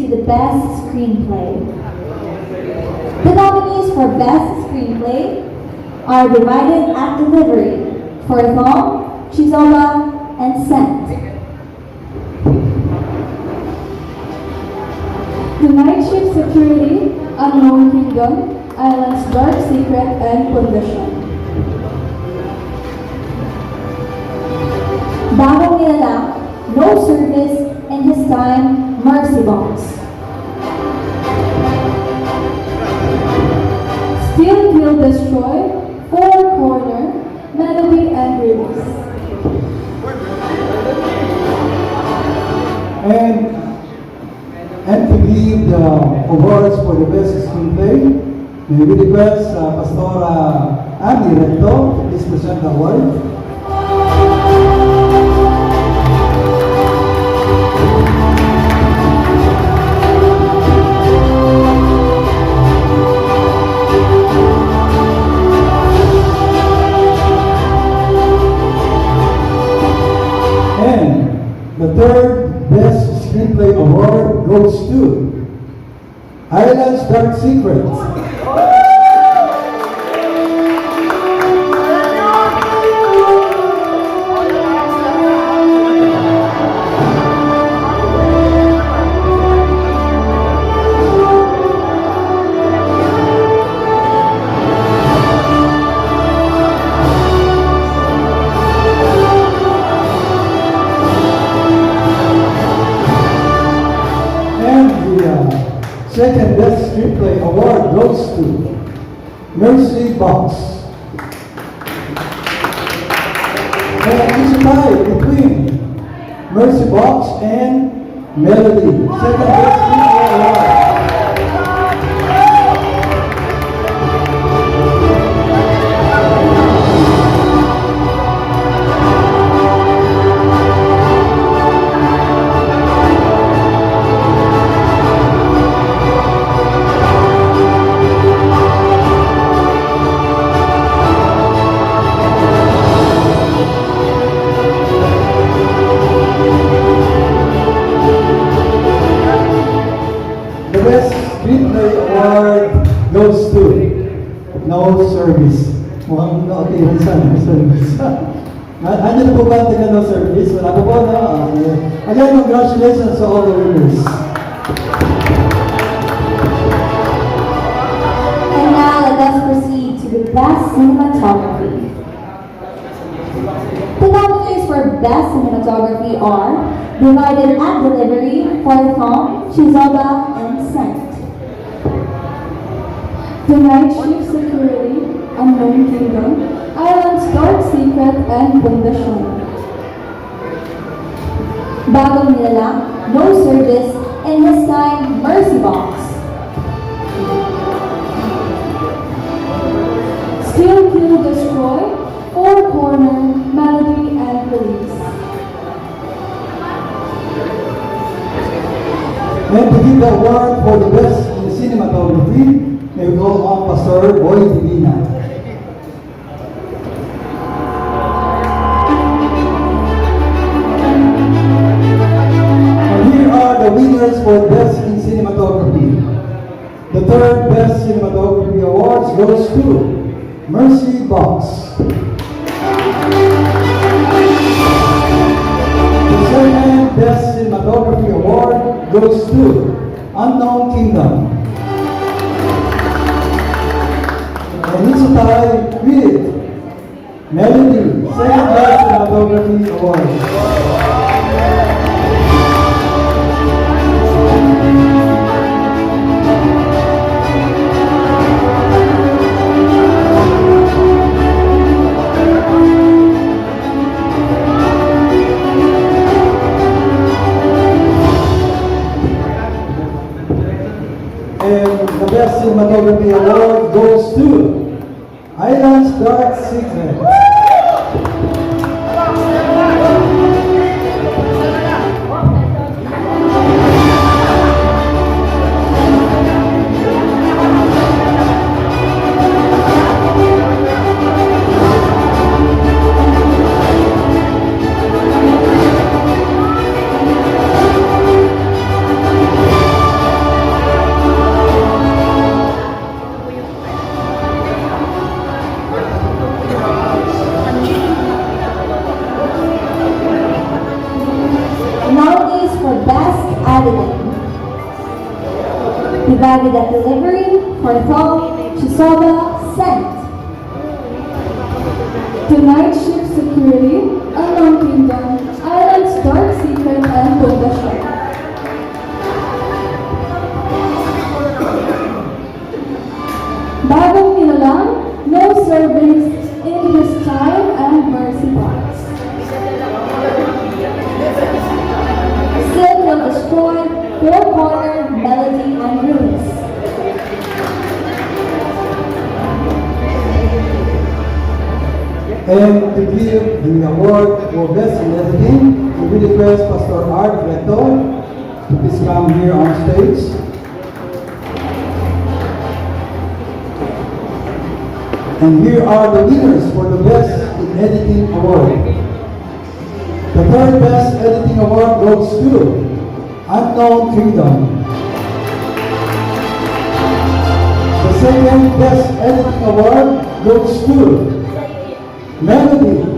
to the Best Screenplay. The nominees for Best Screenplay are Divided at Delivery for Thom, Chizola, and Scent. The Night Shift Security, Unknown Kingdom, Island's Dark Secret, and Condition. Bagong Nilalang, No Service, and His Time, Mercy Box. Steal, Kill, Destroy, Four Corner, Melody, and Release. And to give the awards for the best screenplay, may we request Pastora Abby Recto to please present the award. And the third best screenplay award goes to Island's Dark Secret. Second Best Screenplay Award goes to Mercy Box. And it's a tie between Mercy Box and Melody. Second Best Screenplay Award. Goes to No Service. Mukhang na-okay sa No Service. Andiyan na po ba ang No Service? Wala po po, no? Again, congratulations to all the winners. And now let us proceed to the Best Cinematography. The nominees for Best Cinematography are Divided at Delivery for Thom, Chizola, and Scent. The Night Shift Security, Unknown Kingdom, Island's Dark Secret, and Condition. Bagong Nilalang, No Service, and His Time, Mercy Box. Steal, Kill, Destroy, Four Corner, Melody, and Release. And to give the award for the best in cinematography, may we call on Pastor Boy Divina. And here are the winners for Best in Cinematography. The third Best Cinematography Awards goes to Mercy Box. The second Best Cinematography Award goes to Unknown Kingdom. And it's a tie with Melody, second Best Cinematography Award. And the Best Cinematography Award goes to Island's Dark Secret. editing. Divided at delivery for Thom Chisoba, Scent. Tonight Ship Security, Unknown Kingdom, Islands Dark Secret, and Pundasyon. Bagong nilalang, no servings in his time and mercy box. Sin will destroy Four Corner, Melody, and Ruins. And to give the award for Best in Editing, we request Pastor Art Rector to please come here on stage. And here are the winners for the Best in Editing Award. The third Best Editing Award goes to Unknown Kingdom. The second Best Editing Award goes to Melody.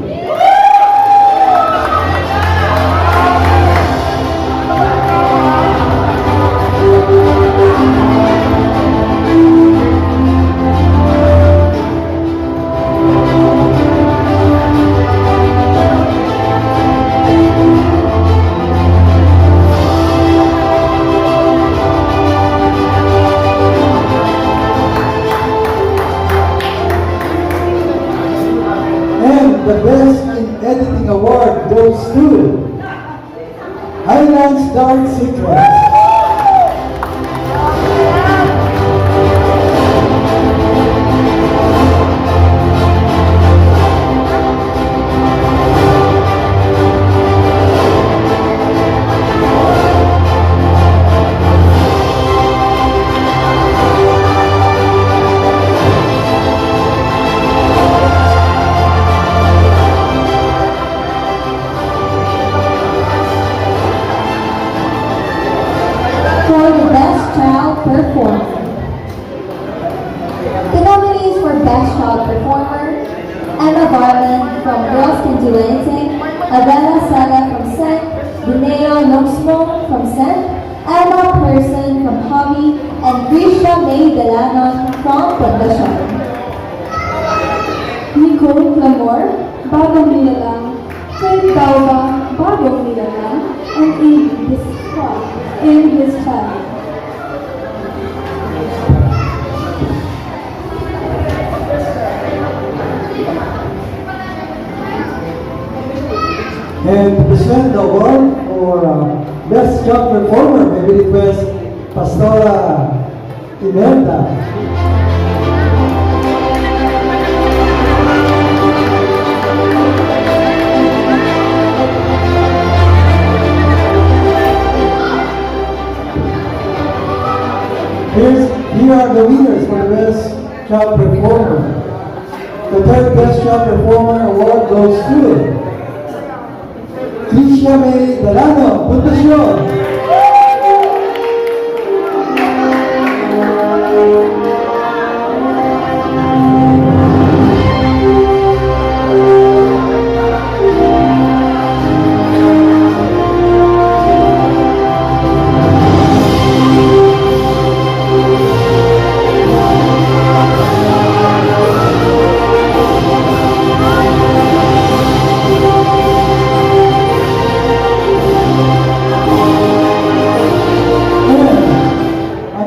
The Best in Editing Award goes to Islands Dark Secret. For the Best Child Performer. The nominees for Best Child Performer: Emma Garland from Girls Can Do Anything, Adela Sala from Scent, Dineo Longsmo from Scent, Emma Person from Hobby, and Grisha May Delanon from Pundasyon. Nicole Clamor, Bagong Nilalang, Faith Tauba, Bagong Nilalang, and in his child. And to present the award for Best Child Performer, may we request Pastora Imelda. Here are the winners for the Best Child Performer. The third Best Child Performer award goes to Grisha May Delano, Pundasyon.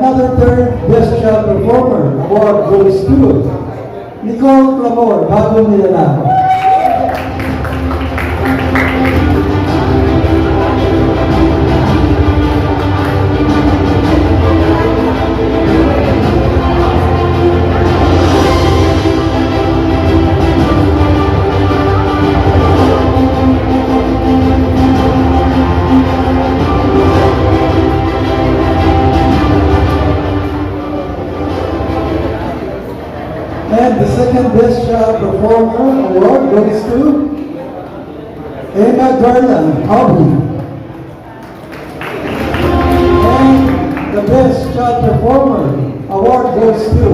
Another third Best Child Performer award goes to Nicole Clamor, Bagong Nilalang. And the second Best Child Performer award goes to Emma Garland, Hobby. And the Best Child Performer award goes to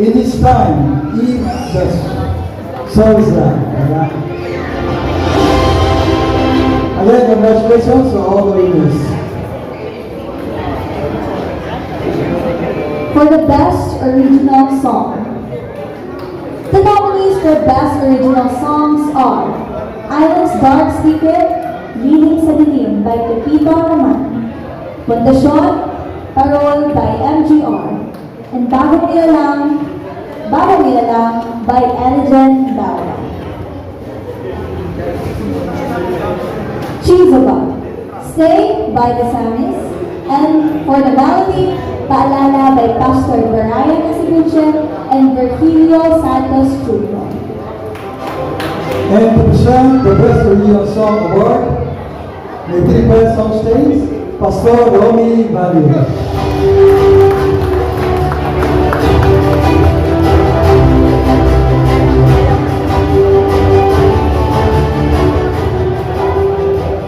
In His Time, Eve Souza. Again, congratulations to all the winners. Best Original Songs are Island's Dark Secret, Leading sa Dilim by Pepito Naman, Pundasyon, Parol by MGR, and Bagong Nilalang by Eligen Dawa. Chizaba, Stay by the Samis, and for the melody, Paalala by Pastor Brian Asibuche and Virgilio Santos Jr. And to present the Best Original Song Award, may three best song stage, Pastor Romy Valio.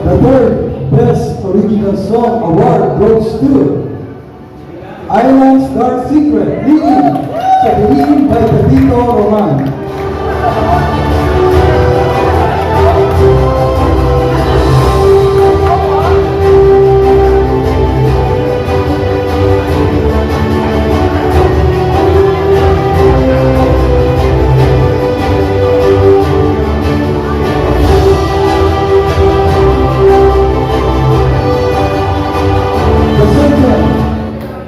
The third Best Original Song Award goes to Island's Dark Secret, Leading sa Dilim by Pepito Roman.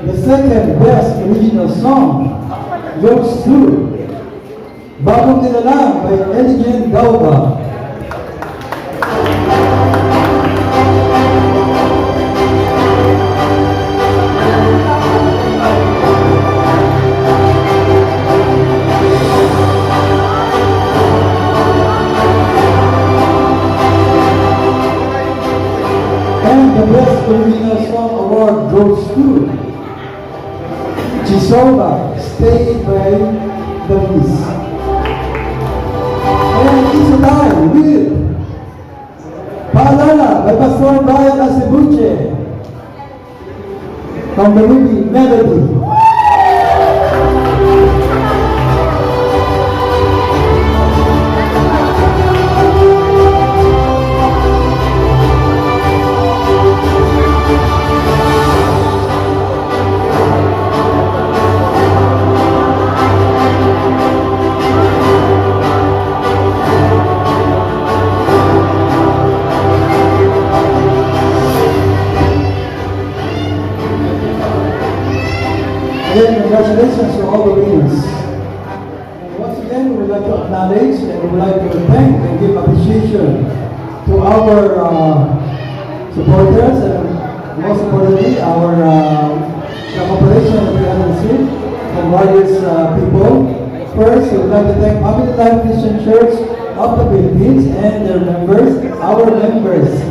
The second Best Original Song goes to Bagong Nilalang by Eligen Dawa. And the Best Original Song Award goes to Chisoba, Stay by the Peace. And it's a tie with Paalala by Pastor Brian Asibuche from the movie Melody. Again, congratulations to all the winners. And once again, we would like to acknowledge and we would like to thank and give appreciation to our supporters and most importantly, our the cooperation that we have received from various people. First, we would like to thank Family Life Christian Church of the Philippines and their members, our members,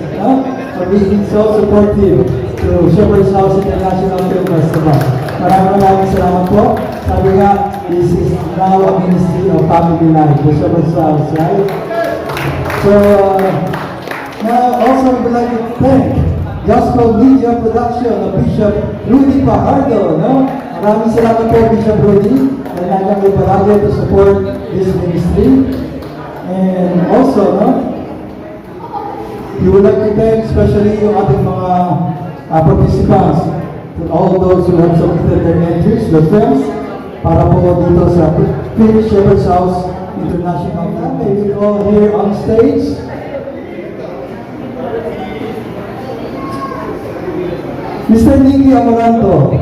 for being so supportive to Shepherd's House International Film Festival. Maraming salamat po. Sabi nga, this is now a ministry of family life, the Shepherd's House, right? So, now also we would like to thank Gospel Media Production of Bishop Rudy Pajardo, no? Maraming salamat po, Bishop Rudy, na nandiyan kayo palagi to support this ministry. And also, no? We would like to thank especially yung ating mga participants, to all those who have submitted their entries, the films, para po dito sa Philip Shepherd's House International. May we all here on stage. Mr. Nicky Amoranto.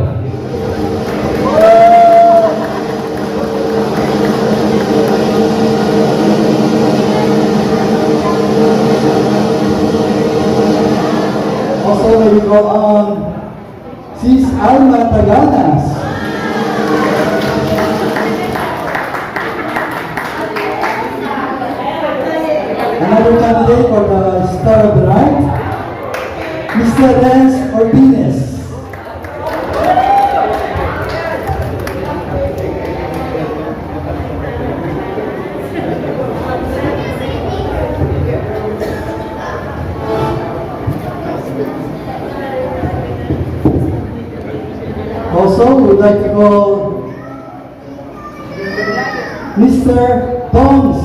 Also, may we call on Sis Alma Taganas. Another candidate for the Star of the Night, Mr. Renz Ordines. Also, we would like to call Mr. Toms.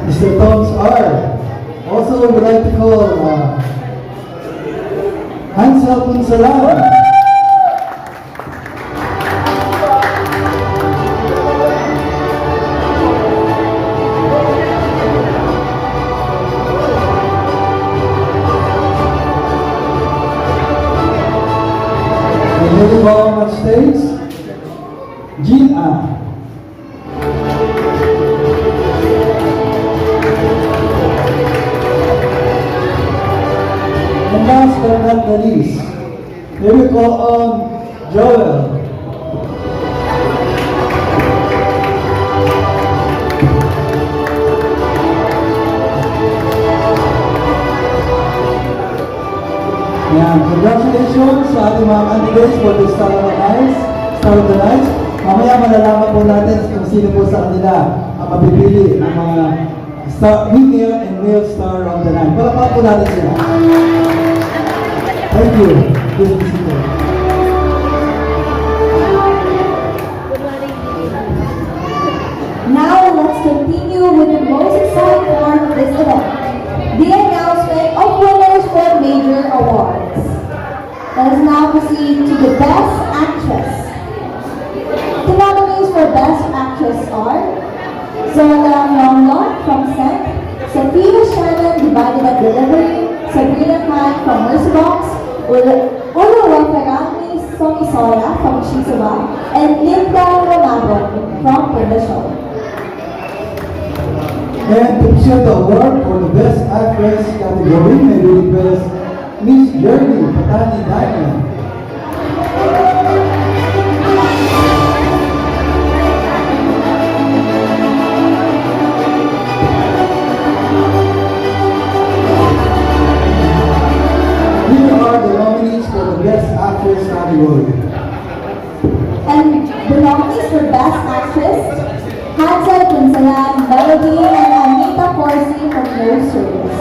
Mr. Toms Punsalan. And moving on stage, Jean A. And last but not the least, here we go on Joel. Yan, congratulations sa ating mga candidates for the Star of the Night. Star of the Night. Mamaya malalaman po natin kung sino po sa kanila ang mapipili ng mga female and male Star of the Night. Palakpakan po natin sila. Thank you. Please be seated. Now let's continue with the most exciting part of this event, the announcement of winners for major awards. Let us now proceed to the Best Actress. The nominees for Best Actress are Zola Longlon from Scent, Sophia Shannon, Divided at Delivery, Sabrina Khan from Mercybox, Olowa Ferrani Somisola from Shizuba, and Linda Romabon from Perdasyon. And to share the award for the Best Actress category, may we request Miss Jeremy Patani Diamond. Here are the nominees for the Best Actress category. And the nominees for Best Actress, Hansel Punsalan, Melody, and Anita Corsi from No Service.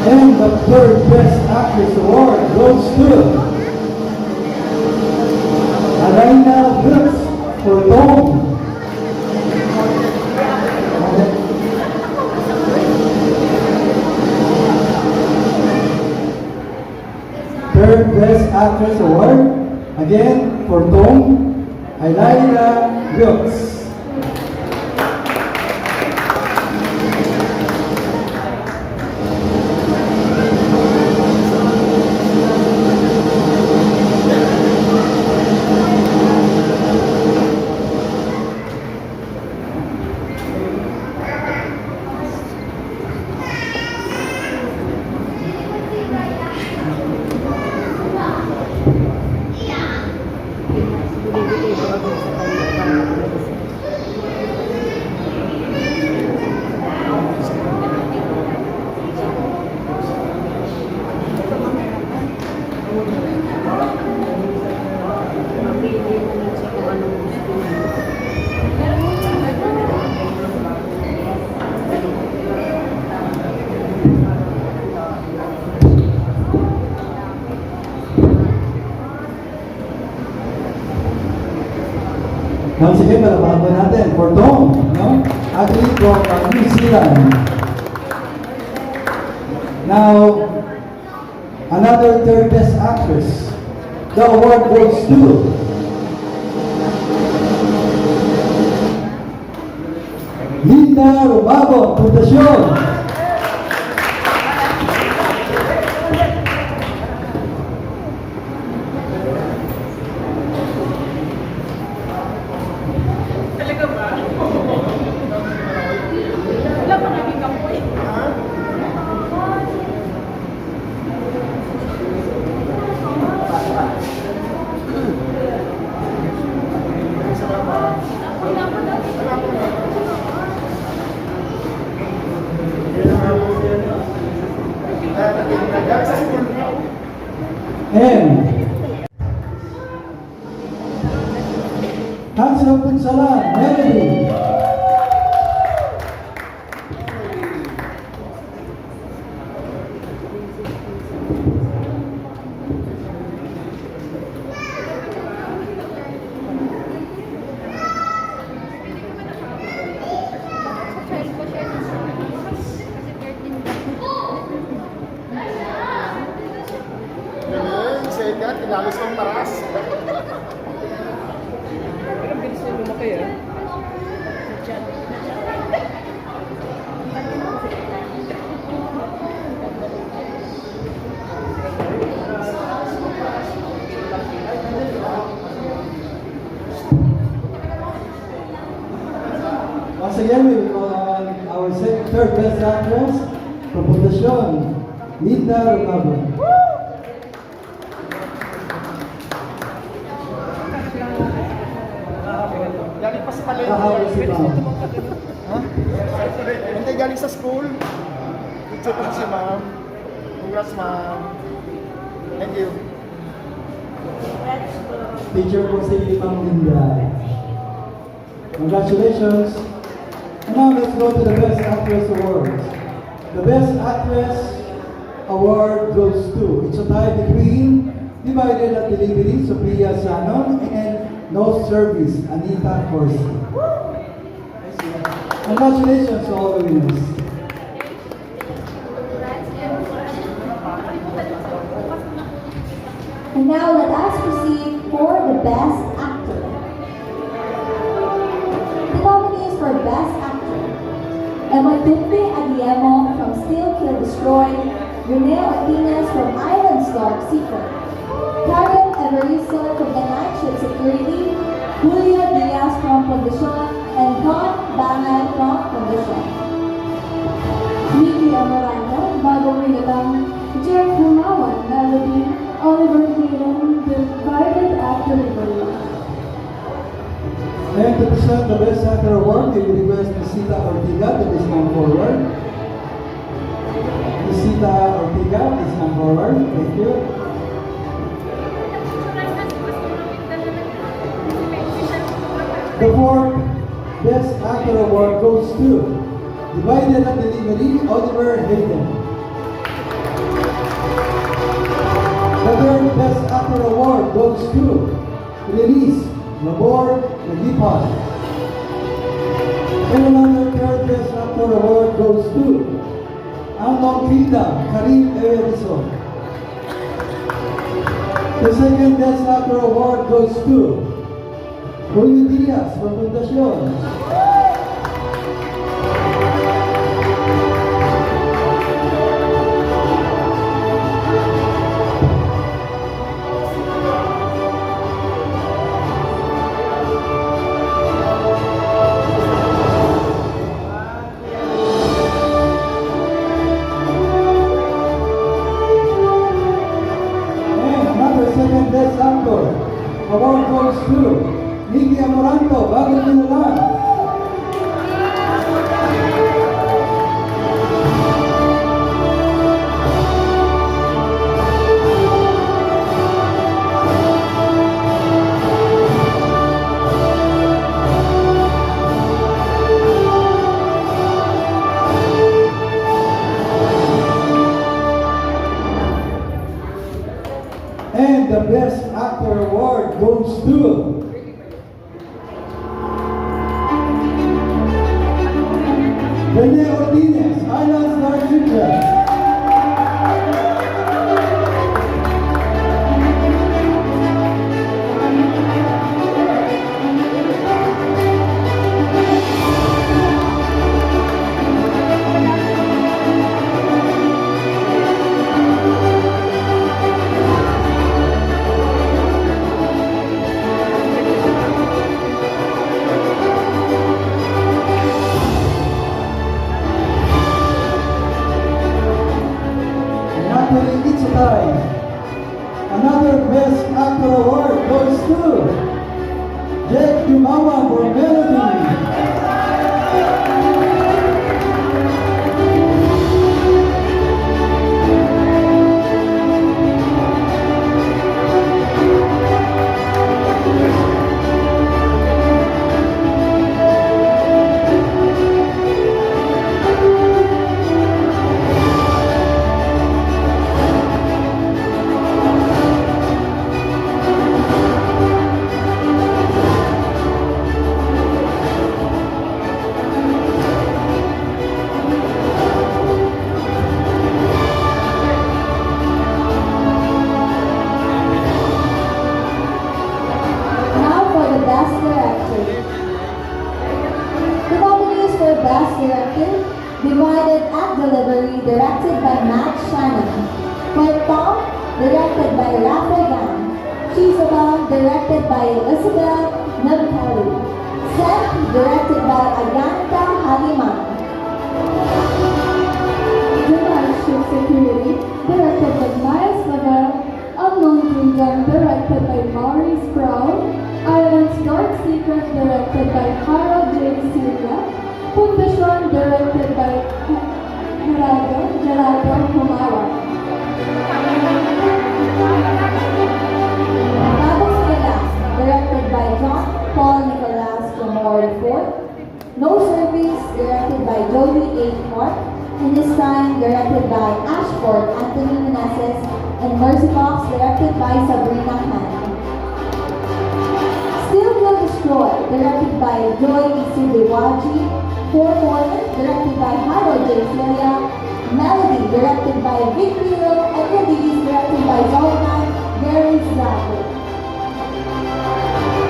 And the third Best Actress award goes to Alaina Brooks for Tom. Third Best Actress award, again for Tom, Alaina Brooks. Now, sige, palabahan po natin for Tom, no? Athlete from New Zealand. Now, another third Best Actress. The award goes to Linda Romabon, Pundasyon. Inalos kong paras. Pero ang bilis na lumaki ah. Once again, we will call on our third best actress from Pundasyon, Linda Rocabon. Galing pa sa palengke. Kahawa si Ma'am. Ha? Hindi, galing sa school. Picture ko si ma'am. Congrats, ma'am. Thank you. Teacher po si Ma'am Linda. Congratulations. And now let's go to the Best Actress Awards. The Best Actress Award goes to, it's a tie between Divided at Delivery, Sophia Sanon, and No Service, Anita Corsi. Congratulations to all the winners. And now let us proceed for the Best Actor. The nominees for Best Actor: Emadumbe Aguilemo from Still Kill Destroy, Renee Martinez from Island Dark Secret, Karen Evaristo from The Night Shift Security, Julia Diaz from Pundasyon, and Don Bangay from Pundasyon. Nikki Amarano, Bagong Rigatang, Jeff Humawan, Melody, Oliver Hayden, Divided at Delivery. And to present the Best Actor Award, we request Sita Ortiga to please come forward. Sita Ortiga, please come forward. Thank you. The fourth Best Actor Award goes to Divided at Delivery, Oliver Hayden. The third Best Actor Award goes to Release Labor Nagipon. And another third Best Actor Award goes to Anong Kingdom, Karim Everiso. The second Best Actor Award goes to Julio Diaz from Pundasyon. And another second Best Actor Award goes to Nikki Amoranto, Bagong Minalan. And the Best Actor Award goes to Renee Martinez, Island Dark Secret. Best Director, Divided at Delivery, directed by Matt Shannon. For Tom, directed by Rafa Gan. Chisabang, directed by Elizabeth Nabkali. Seth, directed by Aganta Haliman. July Ship Security, directed by Miles Lavelle. Unknown Kingdom, directed by Maurice Brown. Islands Dark Secret, directed by Harold J. Silva. Pundasyon, directed by Gerardo Humawa. Bagong Nilalang, directed by John Paul Nicolas Lamore IV. No Service, directed by Jody A. Clark. In His Time, directed by Ashford Anthony Meneses. And Mercy Box, directed by Sabrina Khan. Still Will Destroy, directed by Joy Isubiwaji. Four Mormon, directed by Harold J. Celia. Melody, directed by Vic Pilo. And Release, directed by Zoltan Gary Zlato.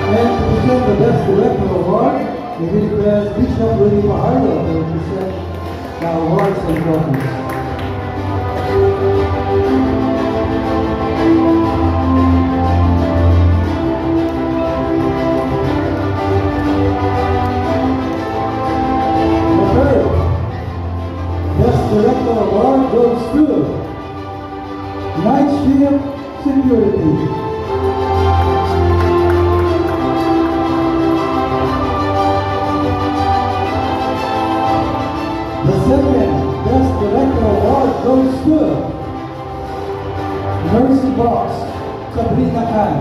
And to present the Best Director Award, we request Bishop Rudy Fajardo to present the awards and trophies. The third Best Director Award goes to Night Shift Security. The second Best Director Award goes to Mercy Box, Sabrina Khan.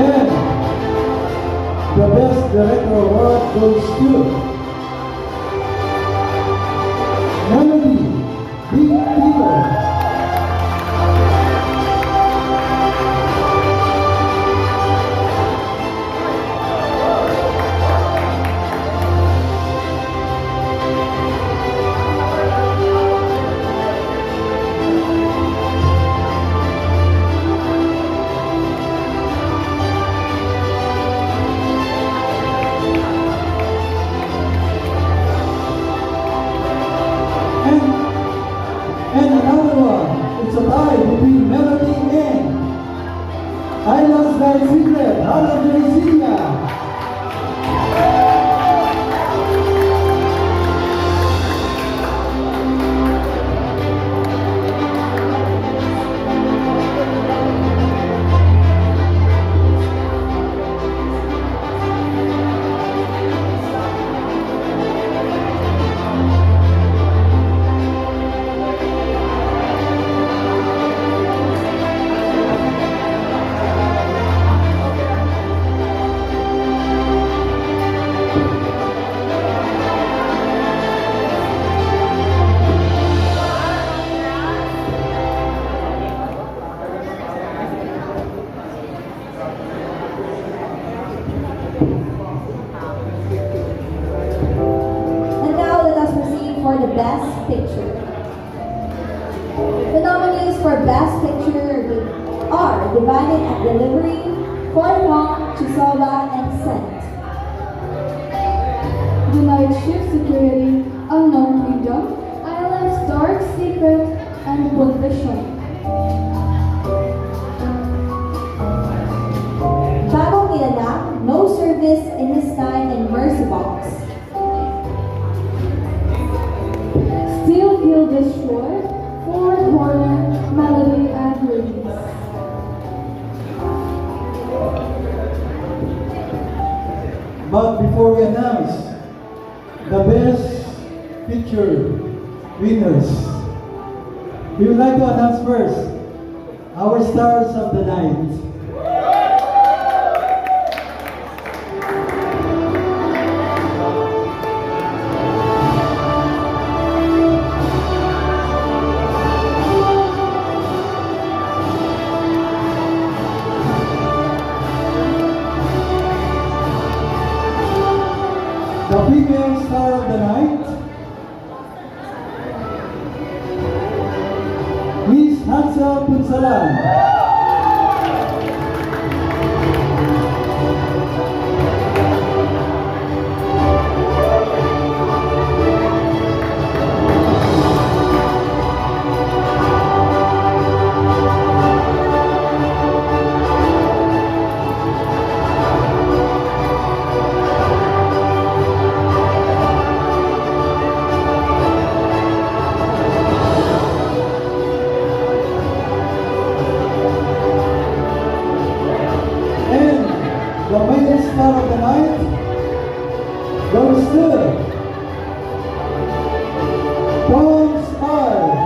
And the Best Director Award goes to Melody B. Tito. And another one, it's a tie between Melody and Islands Dark Secret, Harold J. Celia. And now let us proceed for the Best Picture. The nominees for Best Picture are Divided at Delivery, Fort Wong, Chisoba, and Scent. July Ship Security, Unknown Kingdom, Islands Dark Secret, and Pundasyon. Bagong Nilalang, No Service, In His Time, and Mercy Box. Still Kill Destroy, Ford Horner, Melody, and Release. But before we announce the Best Picture winners, we would like to announce first our stars of the night. The female star of the night, Miss Hansel Punsalan. star of the night goes to Bronze Star.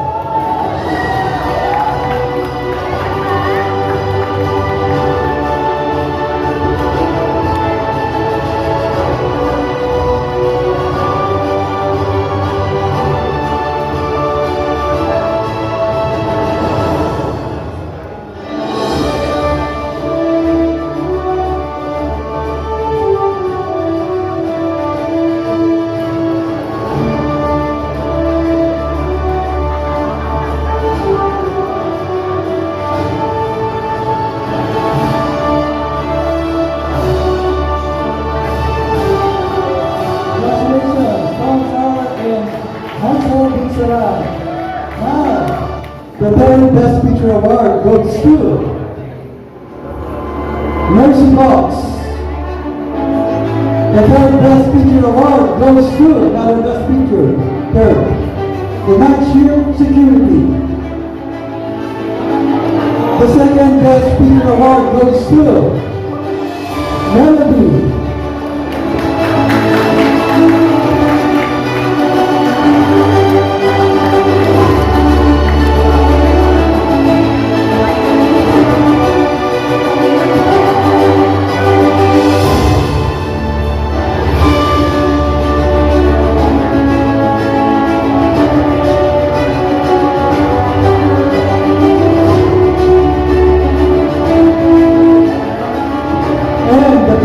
Now, the third Best Picture Award goes to Mercy Box. The third Best Picture Award goes to another Best Picture. Third, The Night Shield Security. The second Best Picture Award goes to Melody.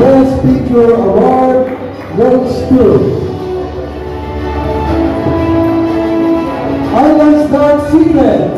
Best Picture Award goes to Island's Dark Secret.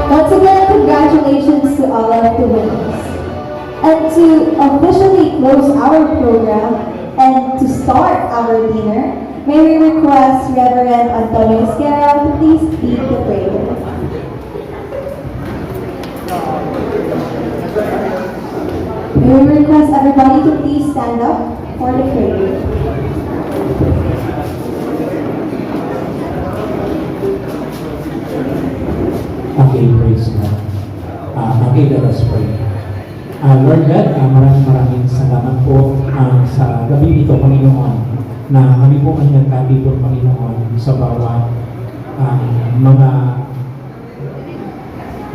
Once again, congratulations to all of the winners. And to officially close our program and to start our dinner, may we request Reverend Antonio Esquera to please lead the prayer. May we request everybody to please stand up for the prayer. Okay, praise God. Okay, let us pray. Lord God, maraming salamat po sa gabi ito, Panginoon, na kami po ay nagkatipon, Panginoon, sa bawat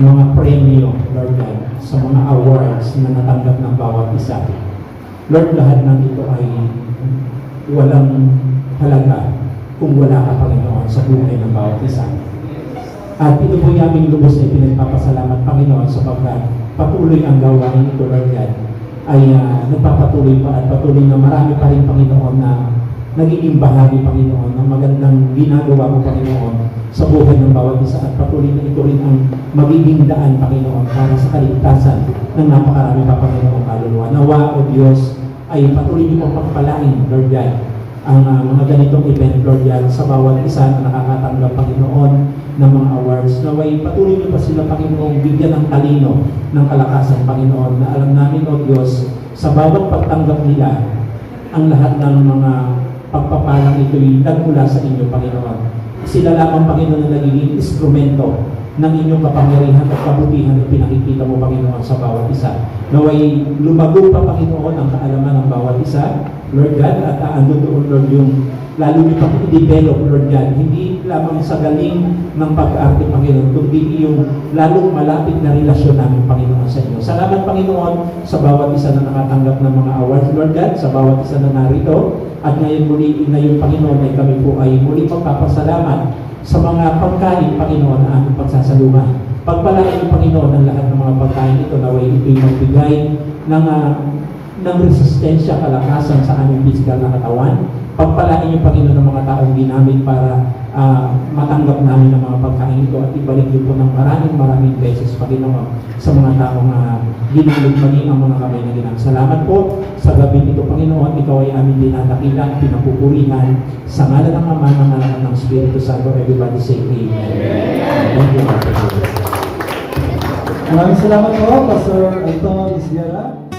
mga premyo, Lord God, sa mga awards na natanggap ng bawat isa. Lord, lahat ng ito ay walang halaga kung wala ka, Panginoon, sa buhay ng bawat isa. At ito po yung aming lubos ay pinagpapasalamat, Panginoon, sapagkat patuloy ang gawain ito, Lord God, ay nagpapatuloy pa at patuloy na marami pa rin, Panginoon, na nagiging bahagi, Panginoon, ng magandang ginagawa mo, Panginoon, sa buhay ng bawat isa. At patuloy na ito rin ang magiging daan, Panginoon, para sa kaligtasan ng napakarami pa, Panginoon, kaluluwa. Nawa, O Diyos, ay patuloy niyo pong pagpalain, Lord God, ang mga ganitong event, Lord God, sa bawat isa na nakakatanggap, Panginoon, ng mga awards. Naway patuloy niyo pa sila, Panginoon, bigyan ng talino, ng kalakasan, Panginoon, na alam namin, O Diyos, sa bawat pagtanggap nila, ang lahat ng mga pagpapalang ito'y nagmula sa inyo, Panginoon. Sila lamang, Panginoon, na nagiging instrumento ng inyong kapangyarihan at kabutihan na pinakikita mo, Panginoon, sa bawat isa. Naway lumago pa, Panginoon, ang kaalaman ng bawat isa, Lord God, at ando doon, Lord, yung lalo niyo pang i-develop, Lord God, hindi lamang sa galing ng pag-arte, Panginoon, kundi yung lalong malapit na relasyon namin, Panginoon, sa inyo. Salamat, Panginoon, sa bawat isa na nakatanggap ng mga awards, Lord God, sa bawat isa na narito, at ngayon, Panginoon, ay kami po ay muli magpapasalamat sa mga pagkain, Panginoon, na aming pagsasalungan. Pagpalain ng Panginoon ang lahat ng mga pagkain ito, naway ito'y magbigay ng resistensya, kalakasan sa aming physical na katawan. Pagpalain yung Panginoon ng mga taong ginamit para matanggap namin ang mga pagkain ito at ibalik niyo po ng maraming beses, Panginoon, sa mga taong ginulog mali ang mga kamay na ginamit. Salamat po sa gabi nito, Panginoon. Ikaw ay aming dinadakilan, pinapupurihan sa ngalan ng Ama, ng Anak, ng Espiritu Santo. Everybody say Amen. Thank you, Lord. Maraming salamat po, Pastor Anton Isgara.